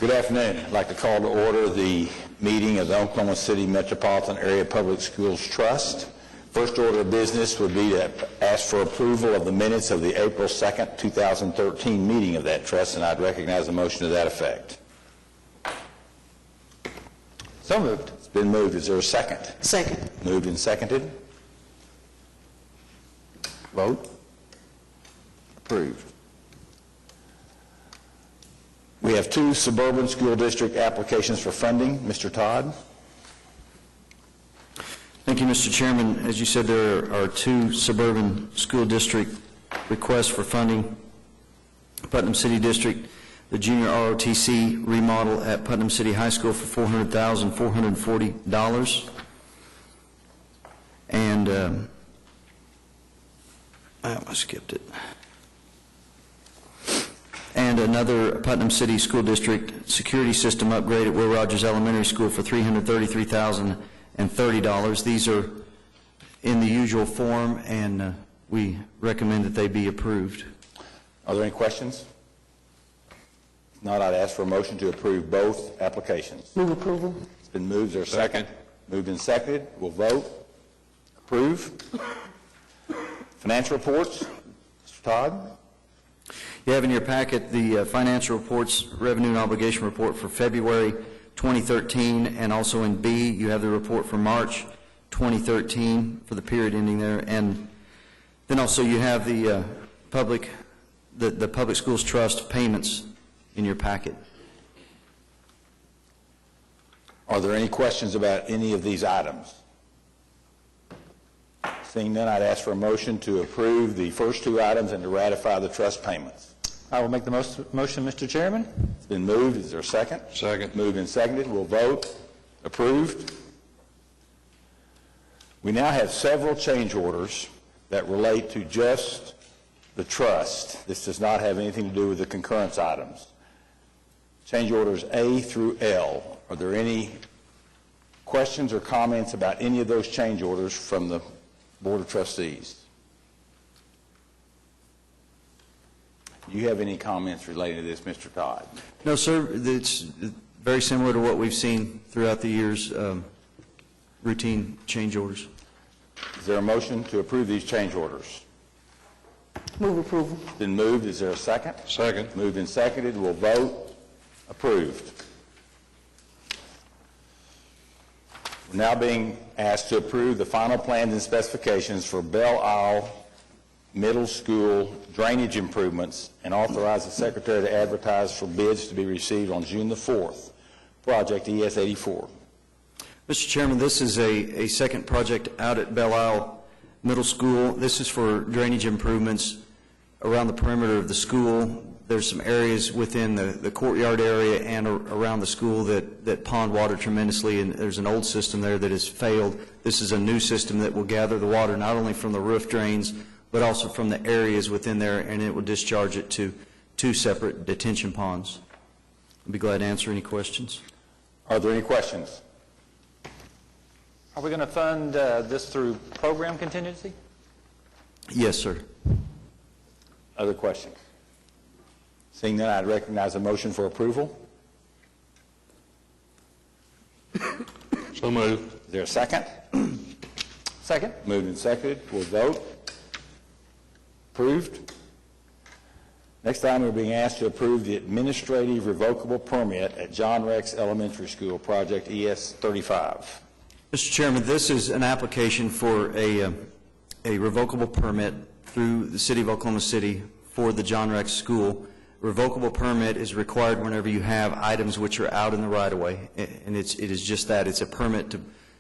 Good afternoon. I'd like to call to order the meeting of the Oklahoma City Metropolitan Area Public Schools Trust. First order of business would be to ask for approval of the minutes of the April 2nd, 2013 meeting of that trust, and I'd recognize a motion to that effect. So moved. It's been moved. Is there a second? Second. Moved and seconded. Vote. Approved. We have two suburban school district applications for funding. Mr. Todd. Thank you, Mr. Chairman. As you said, there are two suburban school district requests for funding. Putnam City District, the junior ROTC remodel at Putnam City High School for $400,440. And I skipped it. And another Putnam City School District security system upgrade at Will Rogers Elementary School for $333,030. These are in the usual form, and we recommend that they be approved. Are there any questions? If not, I'd ask for a motion to approve both applications. Move approval. It's been moved. Is there a second? Moved and seconded. We'll vote. Approve. Financial reports. Mr. Todd. You have in your packet the financial reports, revenue and obligation report for February 2013, and also in B, you have the report for March 2013 for the period ending there, and then also you have the Public Schools Trust payments in your packet. Are there any questions about any of these items? Seeing none, I'd ask for a motion to approve the first two items and to ratify the trust payments. I will make the motion, Mr. Chairman. It's been moved. Is there a second? Second. Moved and seconded. We'll vote. Approved. We now have several change orders that relate to just the trust. This does not have anything to do with the concurrence items. Change orders A through L. Are there any questions or comments about any of those change orders from the Board of Trustees? Do you have any comments relating to this, Mr. Todd? No, sir. It's very similar to what we've seen throughout the years, routine change orders. Is there a motion to approve these change orders? Move approval. It's been moved. Is there a second? Second. Moved and seconded. We'll vote. Approved. We're now being asked to approve the final plans and specifications for Belle Isle Middle School drainage improvements and authorize the Secretary to advertise for bids to be received on June the 4th. Project ES 84. Mr. Chairman, this is a second project out at Belle Isle Middle School. This is for drainage improvements around the perimeter of the school. There's some areas within the courtyard area and around the school that pond water tremendously, and there's an old system there that has failed. This is a new system that will gather the water not only from the roof drains, but also from the areas within there, and it will discharge it to two separate detention ponds. I'd be glad to answer any questions. Are there any questions? Are we going to fund this through program contingency? Yes, sir. Other questions? Seeing none, I'd recognize a motion for approval. So moved. Is there a second? Second. Moved and seconded. We'll vote. Approved. Next item, we're being asked to approve the administrative revocable permit at John Rex Elementary School, Project ES 35. Mr. Chairman, this is an application for a revocable permit through the City of Oklahoma City for the John Rex School. Revocable permit is required whenever you have items which are out in the right-of-way, and it is just that. It's a permit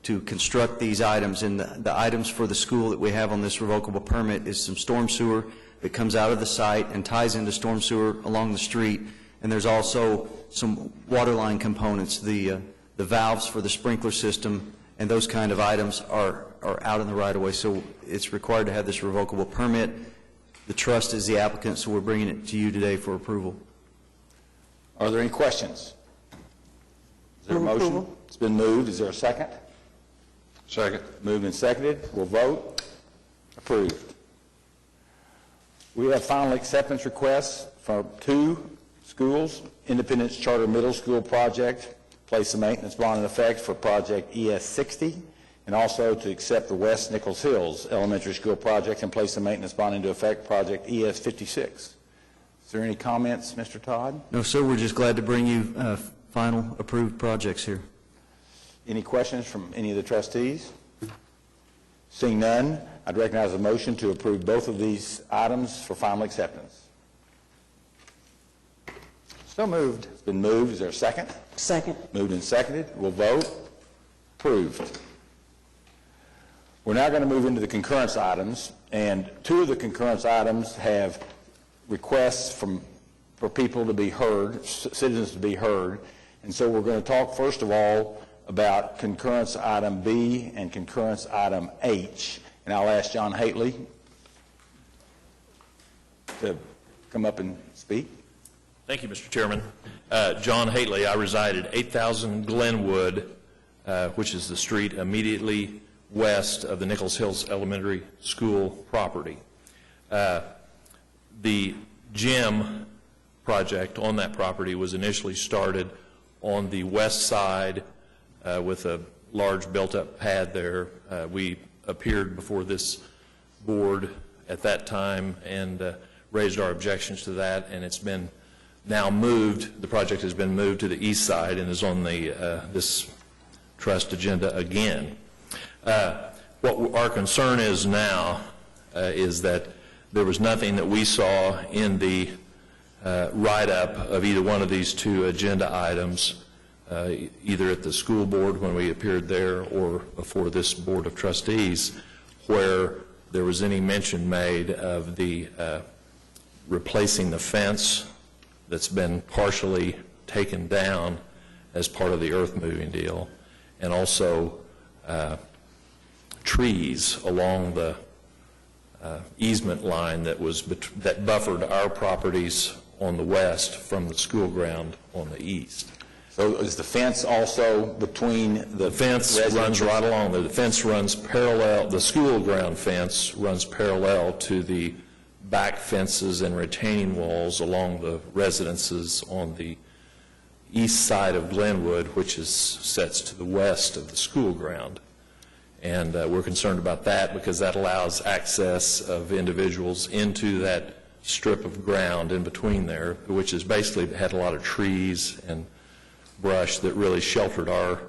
to construct these items, and the items for the school that we have on this revocable permit is some storm sewer that comes out of the site and ties into storm sewer along the street, and there's also some water line components, the valves for the sprinkler system, and those kind of items are out in the right-of-way, so it's required to have this revocable permit. The trust is the applicant, so we're bringing it to you today for approval. Are there any questions? Is there a Move motion? approval. It's been moved. Is there a second? Second. Moved and seconded. We'll vote. Approved. We have final acceptance requests for two Schools, Independence Charter Middle School project, place the maintenance bond in effect for project ES 60, and also to accept the West Nichols Hills Elementary School project and place the maintenance bond into effect project ES 56. Is there any comments, Mr. Todd? No, sir, we're just glad to bring you final approved projects here. Any questions from any of the trustees? Seeing none, I'd recognize a motion to approve both of these items for final acceptance. So moved. It's been moved. Is there a second? Second. Moved and seconded. We'll vote. Approved. We're now going to move into the concurrence items, and two of the concurrence items have requests for people to be heard, citizens to be heard, and so we're going to talk first of all about concurrence item B and concurrence item H, and I'll ask John Hately to come up and speak. Thank you, Mr. Chairman. John Hately. I reside at 8000 Glenwood, which is the street immediately west of the Nichols Hills Elementary School property. The gym project on that property was initially started on the west side with a large built-up pad there. We appeared before this board at that time and raised our objections to that, and it's been now moved. The project has been moved to the east side and is on the this trust agenda again. What our concern is now is that there was nothing that we saw in the write-up of either one of these two agenda items, either at the school board when we appeared there or before this board of trustees, where there was any mention made of the replacing the fence that's been partially taken down as part of the earth moving deal, and also trees along the easement line that buffered our properties on the west from the school ground on the east. So is the fence also between the fence runs right along there. The fence runs parallel, the school ground fence runs parallel to the back fences and retaining walls along the residences on the east side of Glenwood, which sets to the west of the school ground. And we're concerned about that because that allows access of individuals into that strip of ground in between there, which has basically had a lot of trees and brush that really sheltered our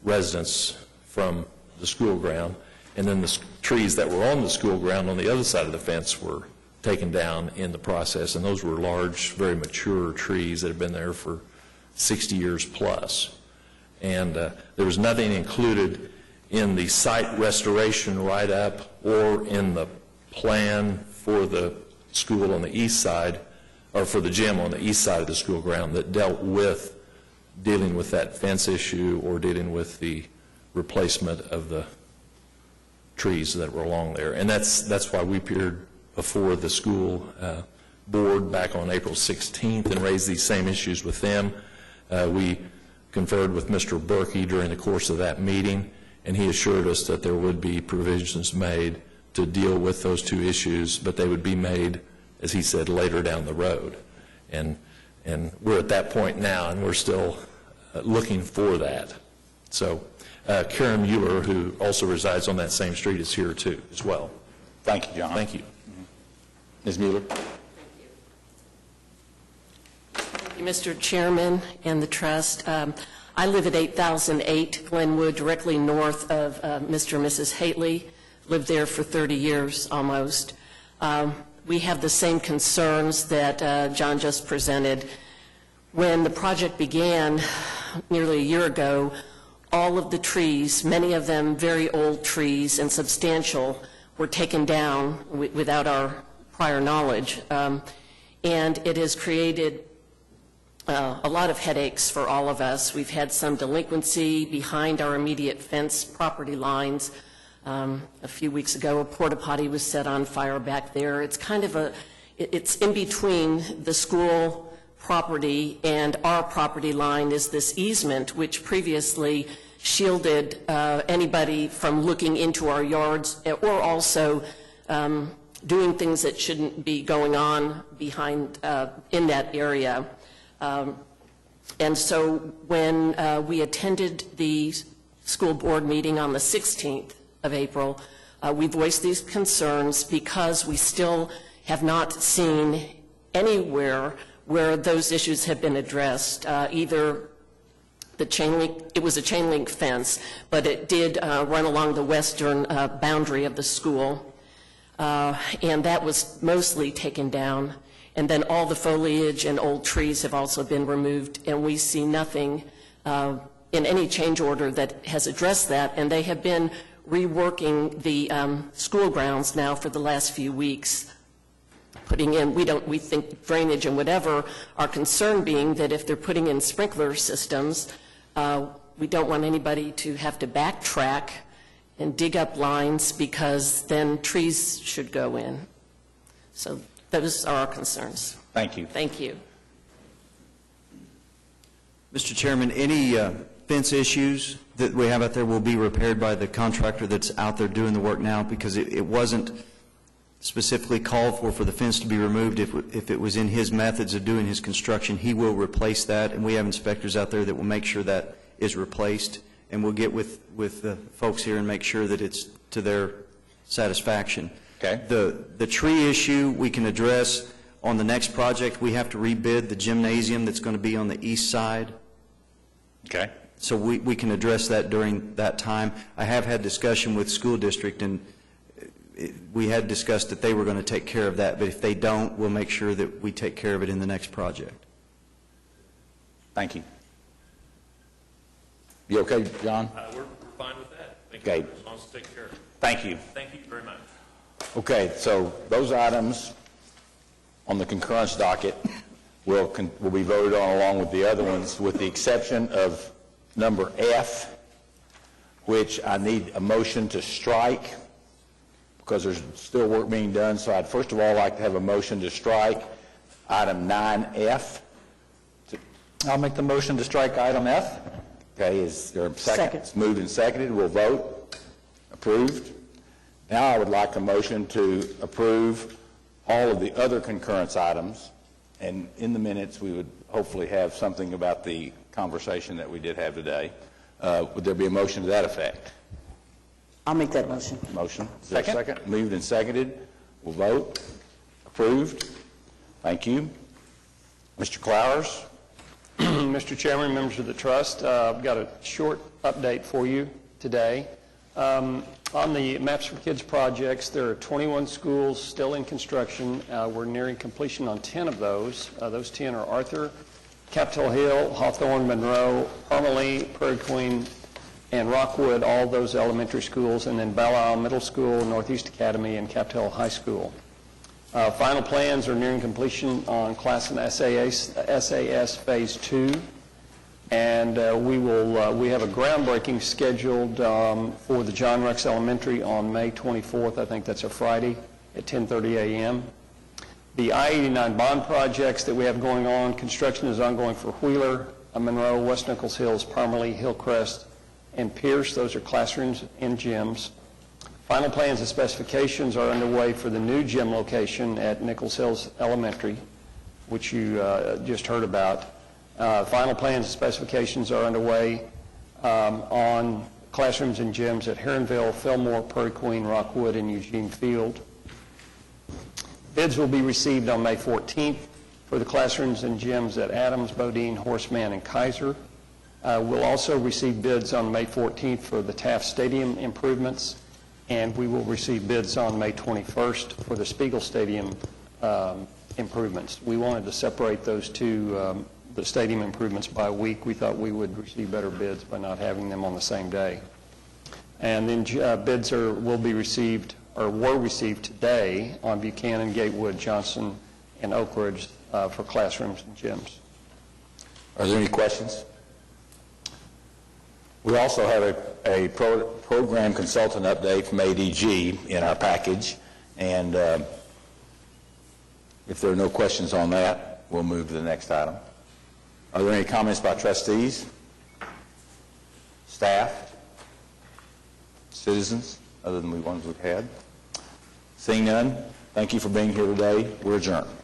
residents from the school ground. And then the trees that were on the school ground on the other side of the fence were taken down in the process, and those were large, very mature trees that have been there for 60 years plus. And there was nothing included in the site restoration write-up or in the plan for the school on the east side, or for the gym on the east side of the school ground, that dealt with dealing with that fence issue or dealing with the replacement of the trees that were along there. And that's why we appeared before the school board back on April 16th and raised these same issues with them. We conferred with Mr. Berkey during the course of that meeting, and he assured us that there would be provisions made to deal with those two issues, but they would be made, as he said, later down the road. And we're at that point now, and we're still looking for that. So Karen Mueller, who also resides on that same street, is here too as well. Thank you, John. Thank you. Ms. Mueller. Thank you, Mr. Chairman and the trust. I live at 8008 Glenwood, directly north of Mr. and Mrs. Hately. Lived there for 30 years almost. We have the same concerns that John just presented. When the project began nearly a year ago, all of the trees, many of them very old trees and substantial, were taken down without our prior knowledge. And it has created a lot of headaches for all of us. We've had some delinquency behind our immediate fence property lines. A few weeks ago, a porta potty was set on fire back there. It's kind of it's in between the school property and our property line is this easement, which previously shielded anybody from looking into our yards, or also doing things that shouldn't be going on behind, in that area. And so when we attended the school board meeting on the 16th of April, we voiced these concerns because we still have not seen anywhere where those issues have been addressed. Either the chain link, it was a chain link fence, but it did run along the western boundary of the school, and that was mostly taken down. And then all the foliage and old trees have also been removed, and we see nothing in any change order that has addressed that, and they have been reworking the school grounds now for the last few weeks, putting in, we think drainage and whatever. Our concern being that if they're putting in sprinkler systems, we don't want anybody to have to backtrack and dig up lines, because then trees should go in. So those are our concerns. Thank you. Thank you. Mr. Chairman, any fence issues that we have out there will be repaired by the contractor that's out there doing the work now, because it wasn't specifically called for the fence to be removed. If it was in his methods of doing his construction, he will replace that, and we have inspectors out there that will make sure that is replaced, and we'll get with the folks here and make sure that it's to their satisfaction. Okay. The tree issue we can address on the next project. We have to rebid the gymnasium that's going to be on the east side. Okay. So we can address that during that time. I have had discussion with school district, and we had discussed that they were going to take care of that, but if they don't, we'll make sure that we take care of it in the next project. Thank you. You okay, John? We're fine with that. Thank Okay. you. As long as we take care of it. Thank you. Thank you very much. Okay, so those items on the concurrence docket will be voted on along with the other ones, with the exception of number F, which I need a motion to strike because there's still work being done. So I'd first of all like to have a motion to strike item 9F. I'll make the motion to strike item F. Okay, is there a second? Second. It's moved and seconded. We'll vote. Approved. Now I would like a motion to approve all of the other concurrence items, and in the minutes we would hopefully have something about the conversation that we did have today. Would there be a motion to that effect? I'll make that motion. Motion. Is there a Second. second? Moved and seconded. We'll vote. Approved. Thank you. Mr. Clowers? Mr. Chairman, members of the trust, I've got a short update for you today. On the Maps for Kids projects, there are 21 schools still in construction. We're nearing completion on 10 of those. Those 10 are Arthur, Capitol Hill, Hawthorne, Monroe, Parmalee, Prairie Queen, and Rockwood, all those elementary schools, and then Belle Isle Middle School, Northeast Academy, and Capitol High School. Final plans are nearing completion on class and SAS Phase 2, and we have a groundbreaking scheduled for the John Rex Elementary on May 24th. I think that's a Friday at 10:30 a.m. The I-89 bond projects that we have going on, construction is ongoing for Wheeler, Monroe, West Nichols Hills, Parmalee, Hillcrest, and Pierce. Those are classrooms and gyms. Final plans and specifications are underway for the new gym location at Nichols Hills Elementary, which you just heard about. Final plans and specifications are underway on classrooms and gyms at Heronville, Fillmore, Prairie Queen, Rockwood, and Eugene Field. Bids will be received on May 14th for the classrooms and gyms at Adams, Bodine, Horseman, and Kaiser. We'll also receive bids on May 14th for the Taft Stadium improvements, and we will receive bids on May 21st for the Spiegel Stadium improvements. We wanted to separate those two, the stadium improvements, by a week. We thought we would receive better bids by not having them on the same day. And then bids will be received, or were received today, on Buchanan, Gatewood, Johnson, and Oak Ridge for classrooms and gyms. Are there any questions? We also have a program consultant update from ADG in our package, and if there are no questions on that, we'll move to the next item. Are there any comments by trustees, staff, citizens, other than the ones we've had? Seeing none, Thank you for being here today. We're adjourned.